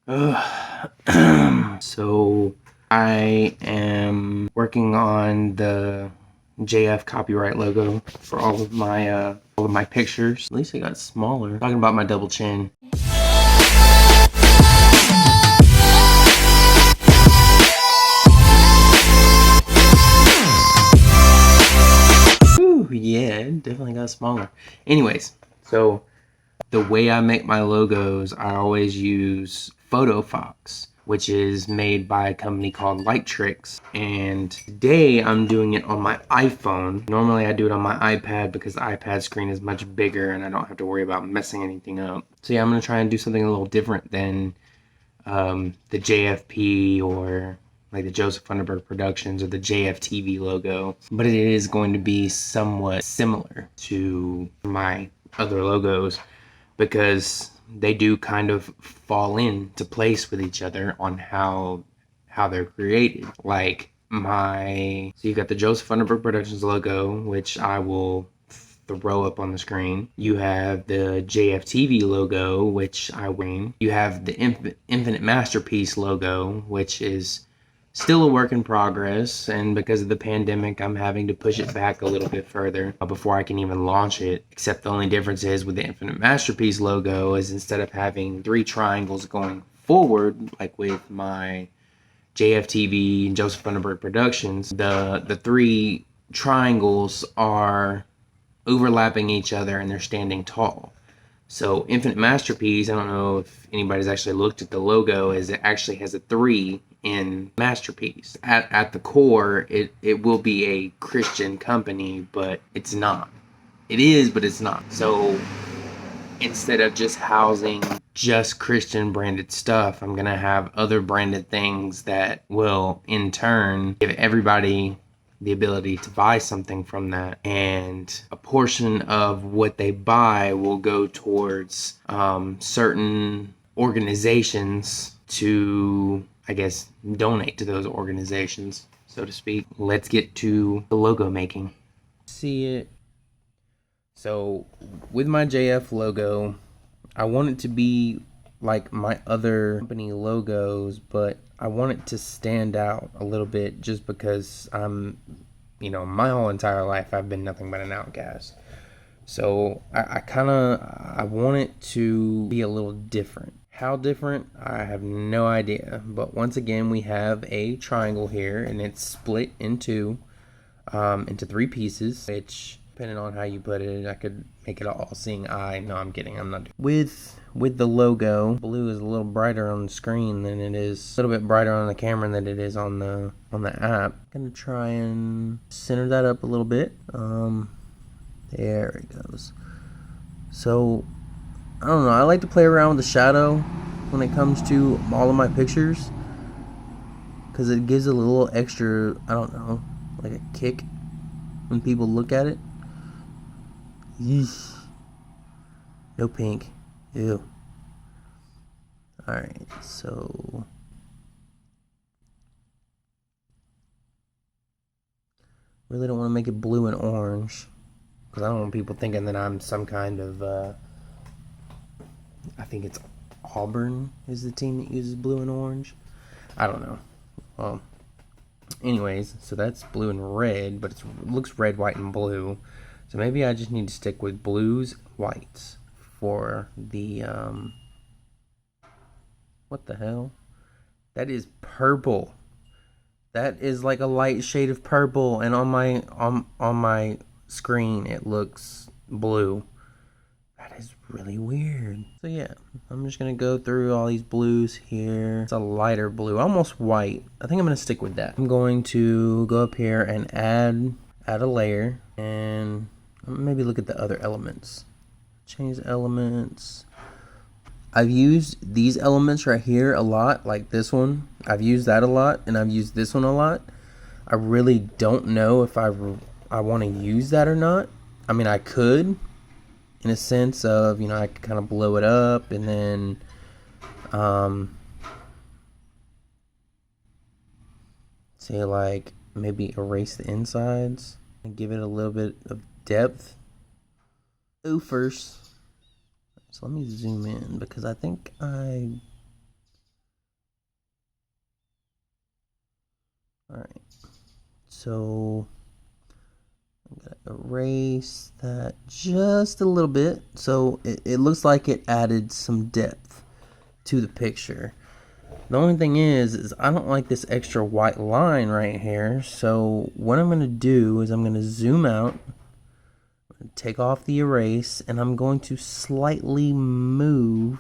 So I am working on the JF copyright logo for all of my pictures. At least it got smaller. Talking about my double chin. Ooh, yeah, it definitely got smaller. Anyways, so the way I make my logos, I always use PhotoFox, which is made by a company called Tricks. And today I'm doing it on my iPhone. Normally I do it on my iPad because the iPad screen is much bigger and I don't have to worry about messing anything up. So yeah, I'm gonna try and do something a little different than the JFP or like the Joseph Funderburg Productions or the JFTV logo, but it is going to be somewhat similar to my other logos because they do kind of fall into place with each other on how they're created. Like so you've got the Joseph Funderburg Productions logo, which I will throw up on the screen. You have the JFTV logo, which I wing. You have the Infinite Masterpiece logo, which is still a work in progress, and because of the pandemic I'm having to push it back a little bit further before I can even launch it. Except the only difference is with the Infinite Masterpiece logo is instead of having 3 triangles going forward like with my JFTV and Joseph Funderburg Productions, the 3 triangles are overlapping each other and they're standing tall. So Infinite Masterpiece, I don't know if anybody's actually looked at the logo, is it actually has a 3 in Masterpiece. At the core, it will be a Christian company, but it's not. It is, but it's not. So instead of just housing just Christian branded stuff, I'm gonna have other branded things that will in turn give everybody the ability to buy something from that, and a portion of what they buy will go towards certain organizations to, I guess, donate to those organizations, so to speak. Let's get to the logo making. See it. So with my JF logo, I want it to be like my other company logos, but I want it to stand out a little bit just because my whole entire life I've been nothing but an outcast. So I want it to be a little different. How different? I have no idea. But once again, we have a triangle here, and it's split into 3 pieces, which, depending on how you put it, I could make it all seeing eye. No, I'm kidding. I'm not. With the logo, blue is a little brighter on the screen than it is, a little bit brighter on the camera than it is on the app. I'm gonna try and center that up a little bit. There it goes. So I don't know. I like to play around with the shadow when it comes to all of my pictures because it gives it a little extra, I don't know, like a kick when people look at it. Yeesh. No pink. Ew. Alright, so really don't want to make it blue and orange because I don't want people thinking that I'm some kind of I think it's Auburn is the team that uses blue and orange. I don't know. Well, anyways, so that's blue and red, but it looks red, white, and blue. So maybe I just need to stick with blues, whites for the what the hell? That is purple. That is like a light shade of purple, and on my screen it looks blue. That is really weird. So yeah, I'm just gonna go through all these blues here. It's a lighter blue, almost white. I think I'm gonna stick with that. I'm going to go up here and add a layer, and maybe look at the other elements. Change elements. I've used these elements right here a lot, like this one. I've used that a lot, and I've used this one a lot. I really don't know if I want to use that or not. I mean, I could, in a sense of, I could kind of blow it up and then say like maybe erase the insides and give it a little bit of depth. First, so let me zoom in because I think I Alright, so I'm going to erase that just a little bit. So it looks like it added some depth to the picture. The only thing is I don't like this extra white line right here. So what I'm going to do is I'm going to zoom out, take off the erase, and I'm going to slightly move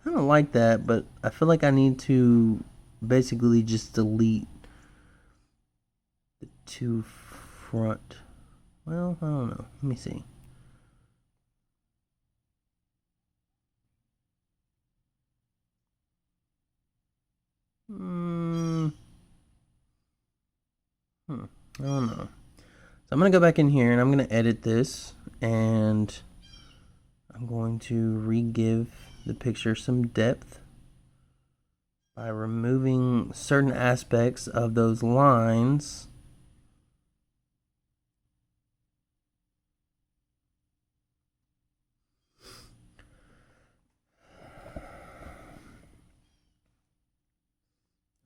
kind of like that, but I feel like I need to basically just delete the two front. Well, I don't know. Let me see. I don't know. So I'm going to go back in here and I'm going to edit this, and I'm going to re-give the picture some depth by removing certain aspects of those lines.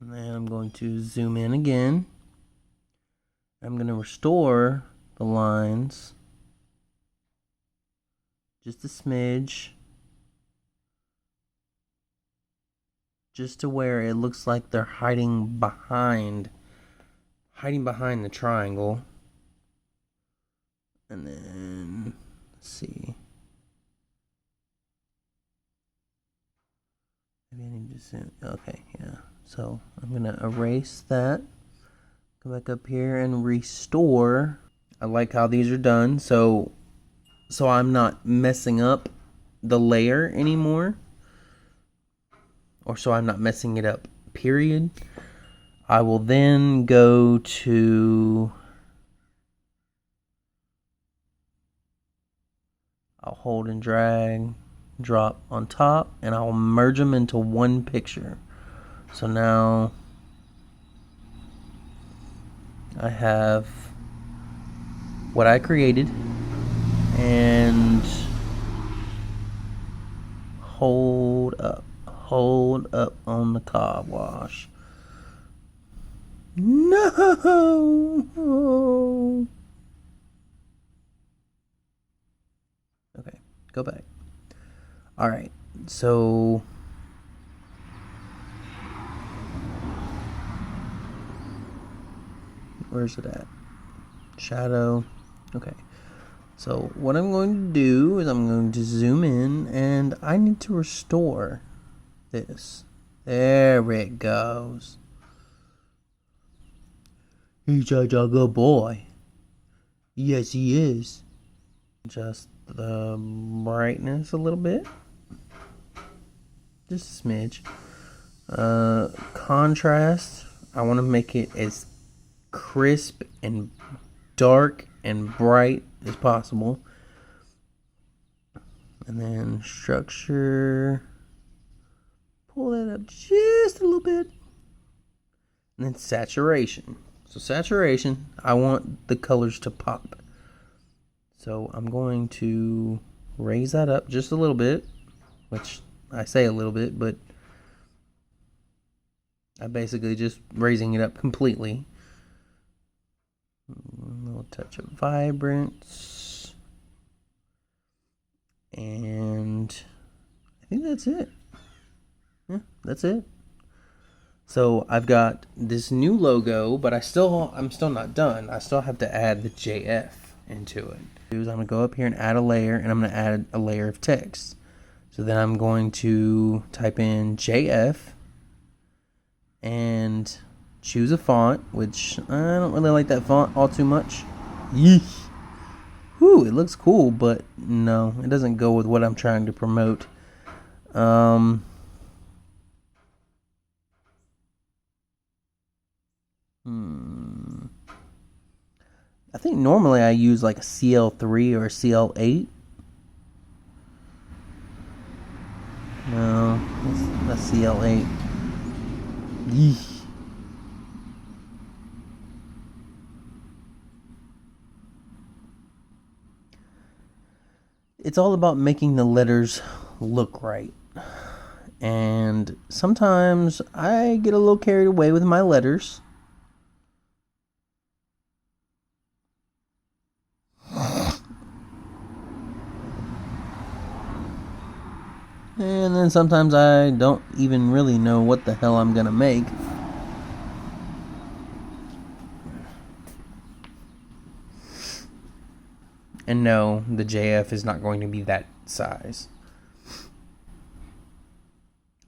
And then I'm going to zoom in again. I'm going to restore the lines just a smidge, just to where it looks like they're hiding behind the triangle. And then let's see, maybe I need to zoom. Okay, yeah. So I'm gonna erase that, come back up here and restore. I like how these are done, so I'm not messing up the layer anymore, or so I'm not messing it up, period. I will then go to, I'll hold and drag, drop on top, and I'll merge them into one picture. So now I have what I created, and hold up on the car wash. No. Okay, go back. All right, so where's it at? Shadow. Okay. So what I'm going to do is I'm going to zoom in, and I need to restore this. There it goes. He's such a good boy. Yes, he is. Just the brightness a little bit. Just a smidge. Contrast, I want to make it as crisp and dark and bright as possible. And then structure, pull that up just a little bit. And then saturation. So saturation, I want the colors to pop. So I'm going to raise that up just a little bit, which I say a little bit, but I'm basically just raising it up completely. A little touch of vibrance. And I think that's it. Yeah, that's it. So I've got this new logo, but I'm still not done. I still have to add the JF into it. I'm going to go up here and add a layer, and I'm going to add a layer of text. So then I'm going to type in JF and choose a font, which I don't really like that font all too much. Yeesh. Whew, it looks cool, but no, it doesn't go with what I'm trying to promote. I think normally I use like a CL3 or a CL8. No, that's CL8. Yeesh. it's all about making the letters look right. And sometimes I get a little carried away with my letters. And then sometimes I don't even really know what the hell I'm gonna make. And no, the JF is not going to be that size.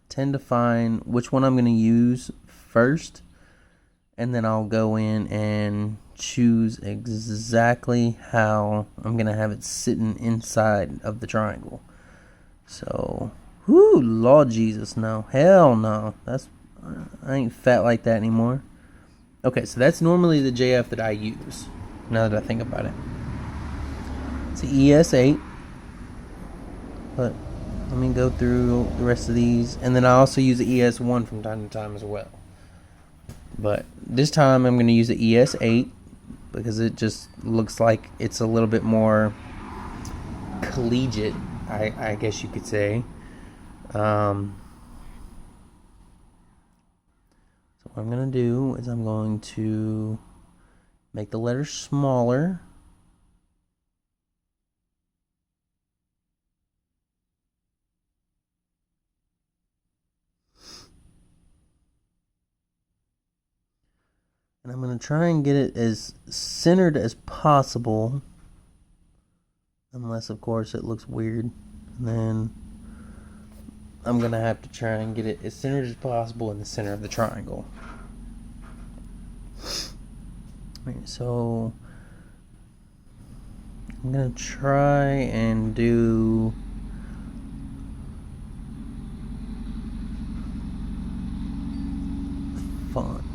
Tend to find which one I'm going to use first, and then I'll go in and choose exactly how I'm going to have it sitting inside of the triangle. So, whoo, Lord Jesus, no. Hell no. I ain't fat like that anymore. Okay, so that's normally the JF that I use, now that I think about it. It's an ES8, but let me go through the rest of these, and then I also use the ES1 from time to time as well. But this time I'm going to use the ES8 because it just looks like it's a little bit more collegiate, I guess you could say. So what I'm going to do is I'm going to make the letters smaller. And I'm going to try and get it as centered as possible. Unless, of course, it looks weird. And then I'm going to have to try and get it as centered as possible in the center of the triangle. Right, so I'm going to try and do font.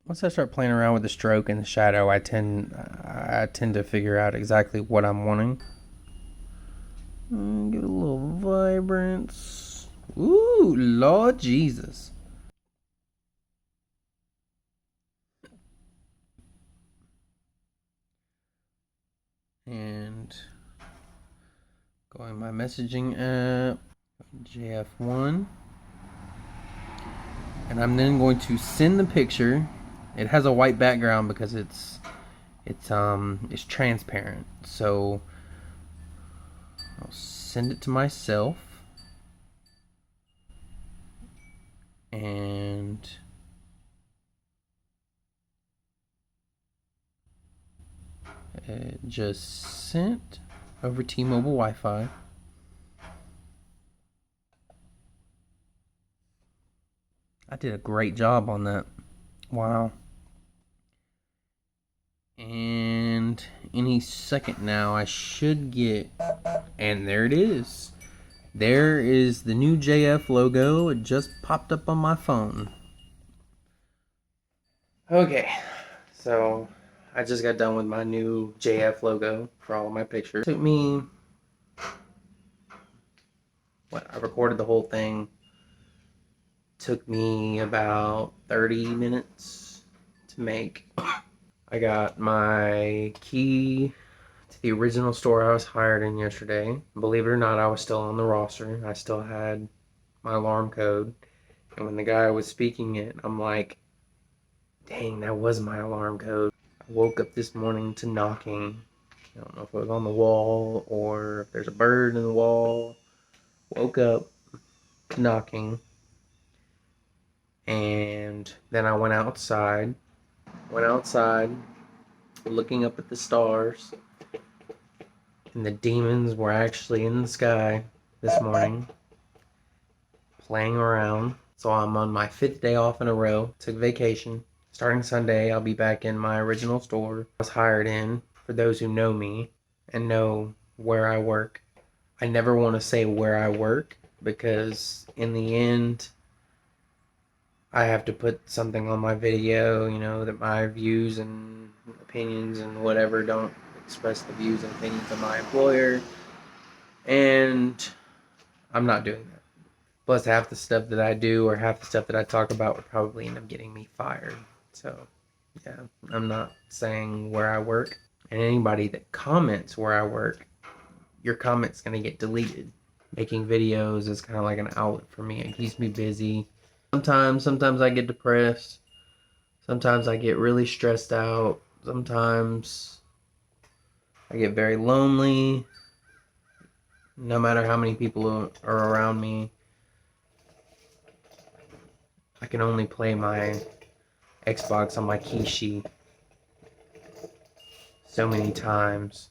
Once I start playing around with the stroke and the shadow, I tend to figure out exactly what I'm wanting. Give it a little vibrance. Ooh, Lord Jesus. And going my messaging app, JF1. And I'm then going to send the picture. It has a white background because it's transparent. So I'll send it to myself, and it just sent over T-Mobile Wi-Fi. I did a great job on that. Wow. And any second now I should get, and there it is. There is the new JF logo. It just popped up on my phone. Okay, so I just got done with my new JF logo for all of my pictures. It took me, I recorded the whole thing. Took me about 30 minutes to make. I got my key to the original store I was hired in yesterday. Believe it or not, I was still on the roster. I still had my alarm code. And when the guy was speaking it, I'm like, dang, that was my alarm code. I woke up this morning to knocking. I don't know if it was on the wall or if there's a bird in the wall. Woke up to knocking. And then I went outside, looking up at the stars, And the demons were actually in the sky this morning, playing around. So I'm on my 5th day off in a row. Took vacation. Starting Sunday, I'll be back in my original store I was hired in. For those who know me and know where I work, I never want to say where I work, because in the end, I have to put something on my video, you know, that my views and opinions and whatever don't express the views and opinions of my employer. And I'm not doing that. Plus, half the stuff that I do or half the stuff that I talk about would probably end up getting me fired. So, yeah, I'm not saying where I work. And anybody that comments where I work, your comment's going to get deleted. Making videos is kind of like an outlet for me. It keeps me busy. Sometimes I get depressed. Sometimes I get really stressed out. Sometimes I get very lonely. No matter how many people are around me, I can only play my Xbox on my key sheet so many times